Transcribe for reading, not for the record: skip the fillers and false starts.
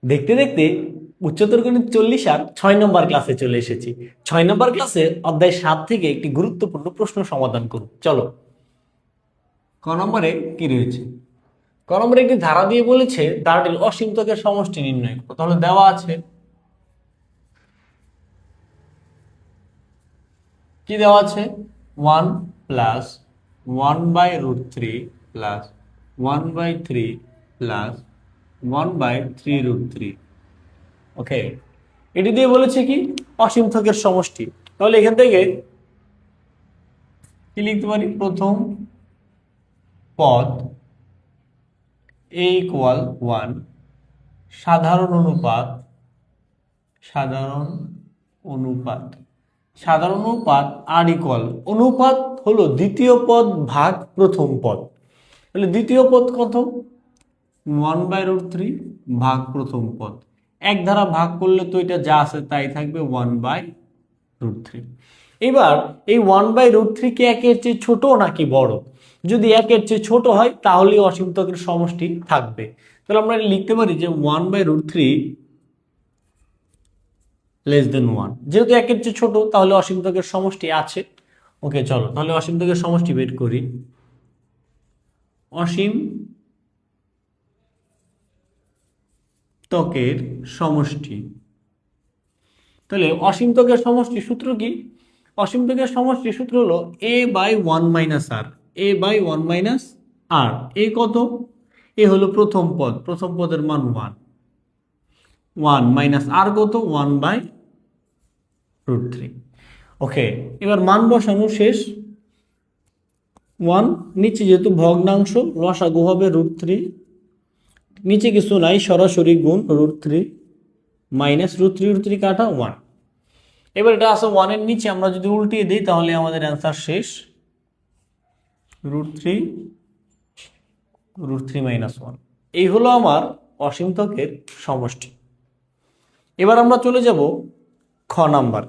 দেখতে দেখতে উচ্চতর গণিত 40 আর 6 নম্বর ক্লাসে চলে এসেছি। 6 নম্বর ক্লাসে অধ্যায় 7 থেকে একটি গুরুত্বপূর্ণ প্রশ্ন সমাধান করুন। চলো, ক নম্বরে কি রয়েছে? ক নম্বরে একটি ধারা দিয়ে বলেছে ধারাটির অসীম ত্বকের সমষ্টি নির্ণয় করো। তাহলে দেওয়া আছে, কি দেওয়া আছে? 1 প্লাস 1/√3 প্লাস 1/3 প্লাস 1/3√3। ওকে, এটি দিয়ে বলেছে কি অসীম ত্বকের সমষ্টি। তাহলে এখান থেকে কি লিখতে পারি? প্রথম পদ a = 1, সাধারণ অনুপাত আর অনুপাত হলো দ্বিতীয় পদ ভাগ প্রথম পদ। তাহলে দ্বিতীয় পদ কত? 1/√3 ভাগ প্রথম পদ। এক দ্বারা ভাগ করলে তো এটা যা আছে তাই থাকবে, 1/√3। এবার এই 1/√3 কে একের চেয়ে ছোট নাকি বড়? যদি একের চেয়ে ছোট হয় তাহলে অসীম ত্বকের সমষ্টি থাকবে। তাহলে আমরা লিখতে পারি যে 1/√3 লেস দেন 1। যেহেতু একের চেয়ে ছোট তাহলে অসীম ত্বকের সমষ্টি আছে। ওকে, চলো তাহলে অসীম ত্বকের সমষ্টি বের করি। অসীম ত্বকের সমষ্টি, তাহলে অসীম ত্বকের সমষ্টি সূত্র কি? অসীম ত্বকের সমষ্টি সূত্র হলো a/1 - r। এ কত? এ হলো প্রথম পদ, প্রথম পদের মান 1 মাইনাস আর কত? 1/√3। ওকে, এবার মান বসানো শেষ। 1 নিচে যেহেতু ভগ্নাংশ, লসাগু হবে √3, নিচে কিছু নাই, সরাসরি গুণ √3 মাইনাস √3 কাটা 1। এবার এটা আছে 1 এর নিচে, আমরা যদি উল্টিয়ে দিই তাহলে আমাদের অ্যান্সার শেষ, √3 মাইনাস 1। এই হলো আমার অসীম ত্বকের সমষ্টি। এবার আমরা চলে যাব খ নাম্বার।